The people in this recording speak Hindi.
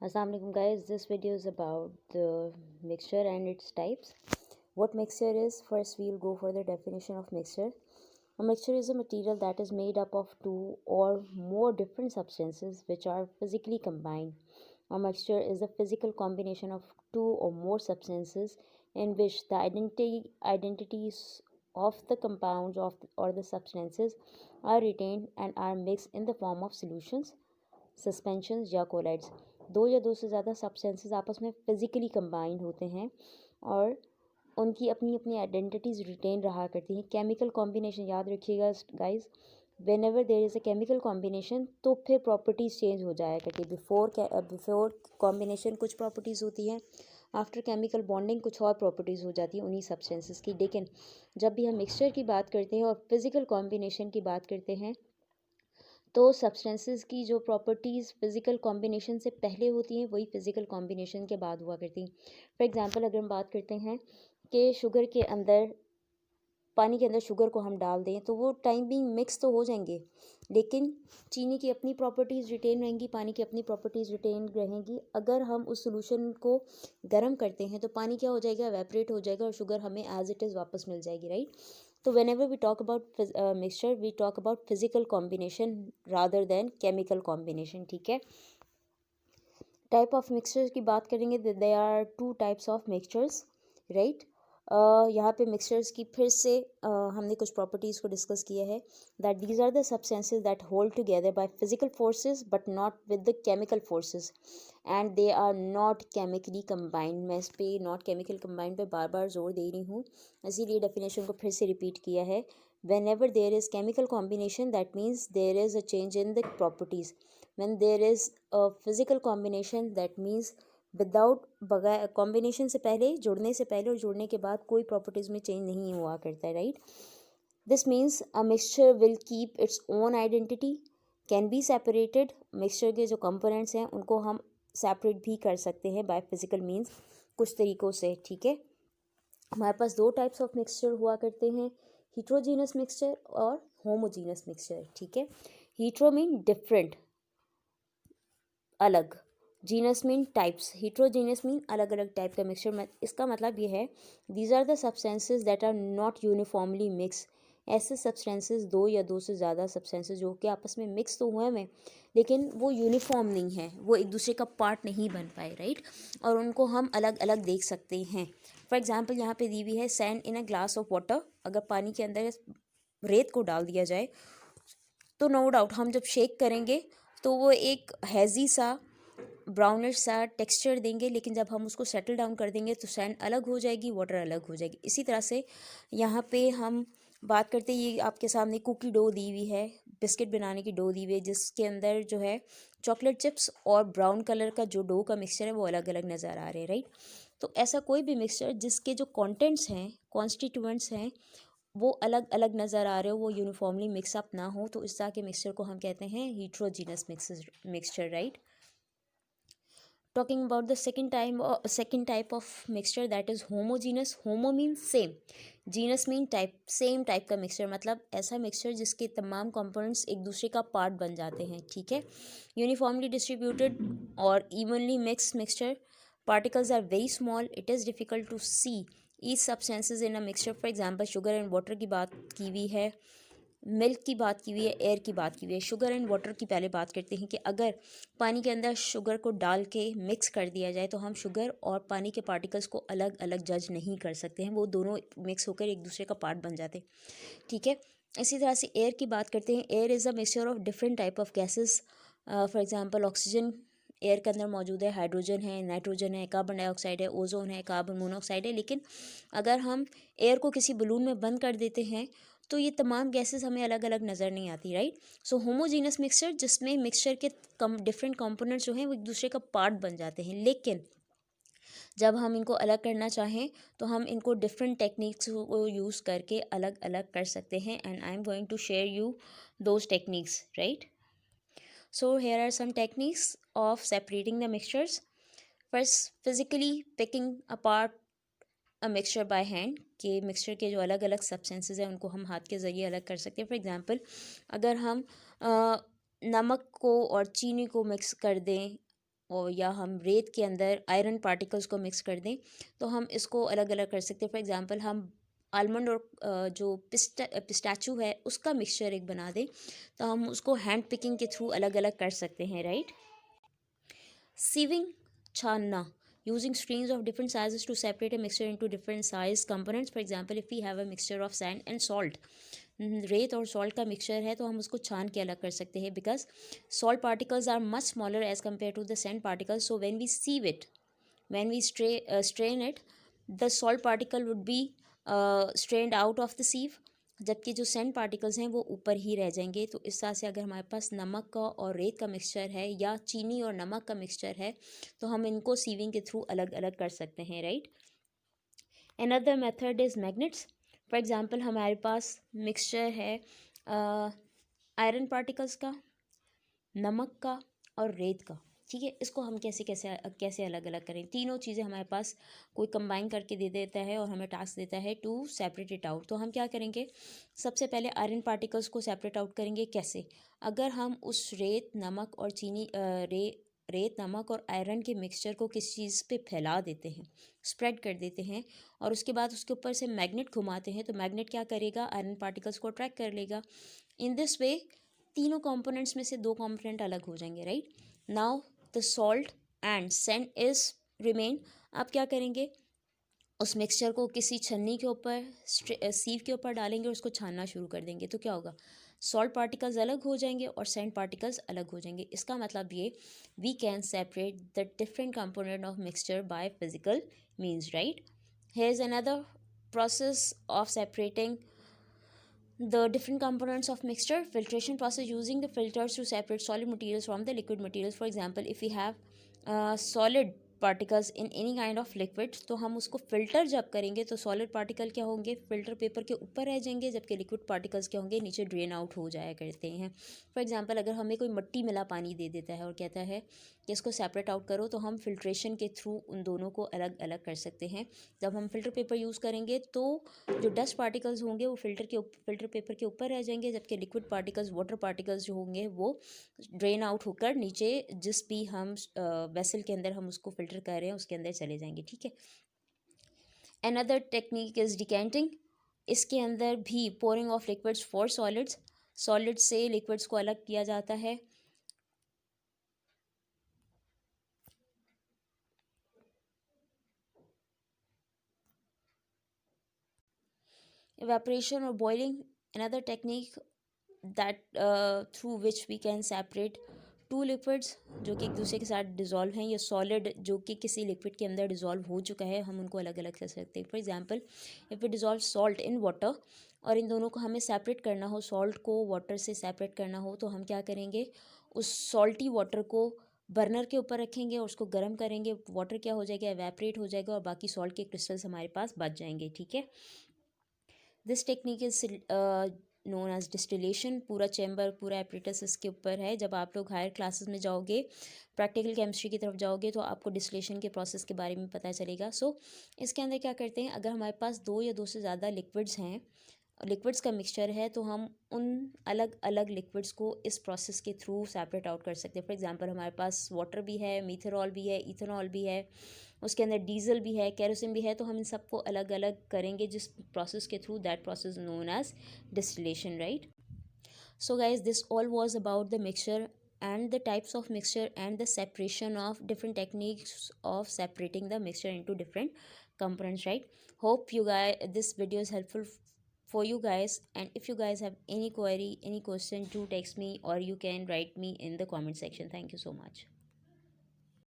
Assalamu alaikum guys, this video is about the mixture and its types. What mixture is? First we'll go for the definition of mixture. A mixture is a material that is made up of two or more different substances which are physically combined. A mixture is a physical combination of two or more substances in which the identities of the compounds or the substances are retained and are mixed in the form of solutions, suspensions या कोलाइड्स। दो या दो से ज़्यादा सब्सटेंसेस आपस में फिज़िकली कंबाइंड होते हैं और उनकी अपनी अपनी आइडेंटिटीज़ रिटेन रहा करती हैं। केमिकल कॉम्बिनेशन याद रखिएगा guys, when ever there is a chemical combination तो फिर प्रॉपर्टीज़ चेंज हो जाया करती है। बिफोर कॉम्बिनेशन कुछ प्रॉपर्टीज़ होती हैं, आफ्टर केमिकल बॉन्डिंग कुछ और प्रॉपर्टीज़ हो जाती हैं उन्हीं सब्सटेंसेस की। लेकिन जब भी हम मिक्सचर की बात करते हैं और फिज़िकल कॉम्बिनेशन की बात करते हैं तो सब्सटेंसेस की जो प्रॉपर्टीज़ फ़िज़िकल कॉम्बिनेशन से पहले होती हैं वही फ़िज़िकल कॉम्बिनेशन के बाद हुआ करती हैं। फॉर एग्ज़ाम्पल अगर हम बात करते हैं कि शुगर के अंदर, पानी के अंदर शुगर को हम डाल दें तो वो टाइम बिंग मिक्स तो हो जाएंगे, लेकिन चीनी की अपनी प्रॉपर्टीज़ रिटेन रहेंगी, पानी की अपनी प्रॉपर्टीज़ रिटेन रहेंगी। अगर हम उस सोल्यूशन को गर्म करते हैं तो पानी क्या हो जाएगा, एवेपोरेट हो जाएगा और शुगर हमें एज इट इज़ वापस मिल जाएगी, राइट। तो whenever we talk about mixture we talk about physical combination rather than chemical combination, ठीक है। टाइप ऑफ मिक्सचर्स की बात करेंगे, they are two types of mixtures, right. यहाँ पे मिक्सचर्स की फिर से हमने कुछ प्रॉपर्टीज़ को डिस्कस किया है, that these are the substances that hold together by physical forces but not with the chemical forces and they are not chemically combined. मैं इस पे नॉट केमिकल कंबाइंड पे बार बार जोर दे रही हूँ, इसीलिए डेफिनेशन को फिर से रिपीट किया है। whenever there is chemical combination that means there is a change in the properties. When there is a physical combination that means without बगैर कॉम्बिनेशन से पहले, जुड़ने से पहले और जुड़ने के बाद कोई प्रॉपर्टीज़ में चेंज नहीं हुआ करता है, right. This means a mixture will keep its own identity, can be separated. Mixture के जो कंपोनेंट्स हैं उनको हम सेपरेट भी कर सकते हैं बाय फिजिकल मीन्स कुछ तरीक़ों से, ठीक है। हमारे पास दो टाइप्स ऑफ मिक्सचर हुआ करते हैं, हीट्रोजीनस मिक्सचर और होमोजीनस मिक्सचर, ठीक है। हीट्रो मीन डिफरेंट, अलग, genus mean types, heterogeneous mean अलग अलग टाइप का मिक्सचर। इसका मतलब ये है these are the substances that are not uniformly mix. ऐसे सब्सटेंसेस, दो या दो से ज़्यादा सब्सटेंसेस जो कि आपस में मिक्स तो हुए हैं लेकिन वो यूनिफॉर्म नहीं है, वो एक दूसरे का पार्ट नहीं बन पाए, राइट। और उनको हम अलग अलग देख सकते हैं। फॉर एग्जाम्पल यहाँ पे दी हुई है sand in a glass of water. अगर पानी के अंदर रेत को डाल दिया जाए तो नो डाउट हम जब शेक करेंगे तो वो एक हैज़ी सा ब्राउनिश सा टेक्सचर देंगे, लेकिन जब हम उसको सेटल डाउन कर देंगे तो सैंड अलग हो जाएगी, वाटर अलग हो जाएगी। इसी तरह से यहाँ पे हम बात करते हैं, ये आपके सामने कुकी डो दी हुई है, बिस्किट बनाने की डो दी हुई है जिसके अंदर जो है चॉकलेट चिप्स और ब्राउन कलर का जो डो का मिक्सचर है वो अलग अलग नज़र आ रहे हैं, राइट। तो ऐसा कोई भी मिक्सचर जिसके जो कॉन्टेंट्स हैं, कॉन्स्टिट्यूएंट्स हैं, वो अलग अलग नज़र आ रहे हो, वो यूनिफॉर्मली मिक्सअप ना हो, तो इस तरह के मिक्सचर को हम कहते हैं heterogeneous mixture, right. Talking about the second type of mixture, that is homogeneous. Homo means same, genus mean type, same type का मिक्सचर, मतलब ऐसा मिक्सचर जिसके तमाम कंपोनेंट्स एक दूसरे का पार्ट बन जाते हैं, ठीक है। यूनिफॉर्मली डिस्ट्रीब्यूटेड और evenly mixed mixture, particles are very small, it is difficult to see each substances in a mixture. For example sugar and water की बात की हुई है, मिल्क की बात की हुई है, एयर की बात की हुई है। शुगर एंड वाटर की पहले बात करते हैं कि अगर पानी के अंदर शुगर को डाल के मिक्स कर दिया जाए तो हम शुगर और पानी के पार्टिकल्स को अलग अलग जज नहीं कर सकते हैं, वो दोनों मिक्स होकर एक दूसरे का पार्ट बन जाते हैं, ठीक है। इसी तरह से एयर की बात करते हैं। Air is a mixture of different type of gases. For example oxygen air के अंदर मौजूद है, हाइड्रोजन है, नाइट्रोजन है, कार्बन डाइऑक्साइड है, ओजोन है, कार्बन मोनोऑक्साइड है। लेकिन अगर हम एयर को किसी बलून में बंद कर देते हैं तो ये तमाम गैसेस हमें अलग अलग नज़र नहीं आती, राइट। सो होमोजीनस मिक्सचर जिसमें मिक्सचर के डिफरेंट कंपोनेंट्स जो हैं वो एक दूसरे का पार्ट बन जाते हैं, लेकिन जब हम इनको अलग करना चाहें तो हम इनको डिफरेंट टेक्निक्स को यूज़ करके अलग अलग कर सकते हैं, and I am going to share you those techniques, right. So here are some techniques of separating the mixtures. First, physically picking apart a mixture by hand, के मिक्सचर के जो अलग अलग सब्सटेंसेस हैं उनको हम हाथ के ज़रिए अलग कर सकते हैं। फॉर एग्जांपल अगर हम नमक को और चीनी को मिक्स कर दें और या हम रेत के अंदर आयरन पार्टिकल्स को मिक्स कर दें तो हम इसको अलग अलग कर सकते हैं। फॉर एग्जांपल हम आलमंड और जो पिस्ताचू है उसका मिक्सचर एक बना दें तो हम उसको हैंड पिकिंग के थ्रू अलग अलग कर सकते हैं, राइट। Sieving, छानना, using streams of different sizes to separate a mixture into different size components. For example, if we have a mixture of sand and salt, रेत और सॉल्ट का मिक्सचर है तो हम उसको छान के अलग कर सकते हैं because salt particles are much smaller as compare to the sand particles. So when we sieve it, when we strain it, the salt particle would be strained out of the sieve, जबकि जो सैंड पार्टिकल्स हैं वो ऊपर ही रह जाएंगे. तो इस तरह से अगर हमारे पास नमक का और रेत का मिक्सचर है या चीनी और नमक का मिक्सचर है तो हम इनको सीविंग के थ्रू अलग अलग कर सकते हैं, right. Another method is magnets. For example हमारे पास मिक्सचर है आयरन पार्टिकल्स का, नमक का और रेत का, ठीक है. इसको हम कैसे कैसे कैसे अलग अलग करें. तीनों चीज़ें हमारे पास कोई कंबाइन करके दे देता है और हमें टास्क देता है टू सेपरेट इट आउट. तो हम क्या करेंगे, सबसे पहले आयरन पार्टिकल्स को सेपरेट आउट करेंगे. कैसे, अगर हम उस रेत नमक और चीनी रेत नमक और आयरन के मिक्सचर को किसी चीज़ पे फैला देते हैं, स्प्रेड कर देते हैं और उसके बाद उसके ऊपर से मैग्नेट घुमाते हैं तो मैग्नेट क्या करेगा, आयरन पार्टिकल्स को अट्रैक्ट कर लेगा. इन दिस वे तीनों कंपोनेंट्स में से दो कंपोनेंट अलग हो जाएंगे, right. Now the salt and sand is remain. आप क्या करेंगे, उस मिक्सचर को किसी छन्नी के ऊपर सीव के ऊपर डालेंगे और उसको छानना शुरू कर देंगे. तो क्या होगा, सॉल्ट पार्टिकल्स अलग हो जाएंगे और सैंड पार्टिकल्स अलग हो जाएंगे. इसका मतलब ये, we can separate the different component of mixture by physical means, right. Here is another process of separating the different components of mixture. Filtration process, using the filters to separate solid materials from the liquid materials. For example, if we have solid particles in any kind of liquid तो हम उसको फिल्टर जब करेंगे तो सॉलिड पार्टिकल क्या होंगे, फिल्टर पेपर के ऊपर रह जाएंगे, जबकि लिक्विड पार्टिकल्स क्या होंगे, नीचे ड्रेन आउट हो जाया करते हैं. फॉर एग्जांपल, अगर हमें कोई मिट्टी मिला पानी दे देता है और कहता है कि इसको सेपरेट आउट करो तो हम फिल्ट्रेशन के थ्रू उन दोनों को अलग अलग कर सकते हैं. जब हम फिल्टर पेपर यूज़ करेंगे तो जो डस्ट पार्टिकल्स होंगे वो फिल्टर पेपर के ऊपर रह जाएंगे, जबकि लिक्विड पार्टिकल्स वाटर पार्टिकल्स जो होंगे वो ड्रेन आउट होकर नीचे जिस भी हम वेसल के अंदर हम उसको फिल्टर कर रहे हैं उसके अंदर चले जाएंगे, ठीक है. Another technique is decanting. इसके अंदर भी pouring off liquids for solids, solid से लिक्विड्स को अलग किया जाता है. Evaporation or boiling, another technique that through which we can separate two liquids जो कि एक दूसरे के साथ डिज़ोल्व हैं, या सॉलिड जो कि किसी लिक्विड के अंदर डिज़ोल्व हो चुका है, हम उनको अलग अलग कर सकते हैं. For example, if we dissolve salt in water और इन दोनों को हमें सेपरेट करना हो, सॉल्ट को वाटर से सेपरेट करना हो, तो हम क्या करेंगे, उस सॉल्टी वाटर को बर्नर के ऊपर रखेंगे और उसको गर्म करेंगे. वाटर क्या हो जाएगा, एवेपरेट हो जाएगा और बाकी सॉल्ट के क्रिस्टल्स हमारे पास बच जाएंगे, ठीक है. This technique is known as distillation. पूरा चैम्बर, पूरा एपरेटस इसके ऊपर है. जब आप लोग हायर क्लासेस में जाओगे, प्रैक्टिकल केमिस्ट्री की तरफ जाओगे तो आपको डिस्टिलेशन के प्रोसेस के बारे में पता चलेगा. सो इसके अंदर क्या करते हैं, अगर हमारे पास दो या दो से ज़्यादा लिक्विड्स हैं, लिक्विड्स का मिक्सचर है, तो हम उन अलग अलग लिक्विड्स को इस प्रोसेस के थ्रू सेपरेट आउट कर सकते हैं. फॉर एग्जांपल, हमारे पास वाटर भी है, मीथेरॉल भी है, इथेनॉल भी है, उसके अंदर डीजल भी है, केरोसिन भी है. तो हम इन सबको अलग अलग करेंगे जिस प्रोसेस के थ्रू, that process known as distillation, right. So guys, this all was about the mixture and the types of mixture and the separation of different techniques of separating the mixture into different components, right. Hope you guys, this video is helpful for you guys, and if you guys have any query, any question, do text me or you can write me in the comment section. Thank you so much.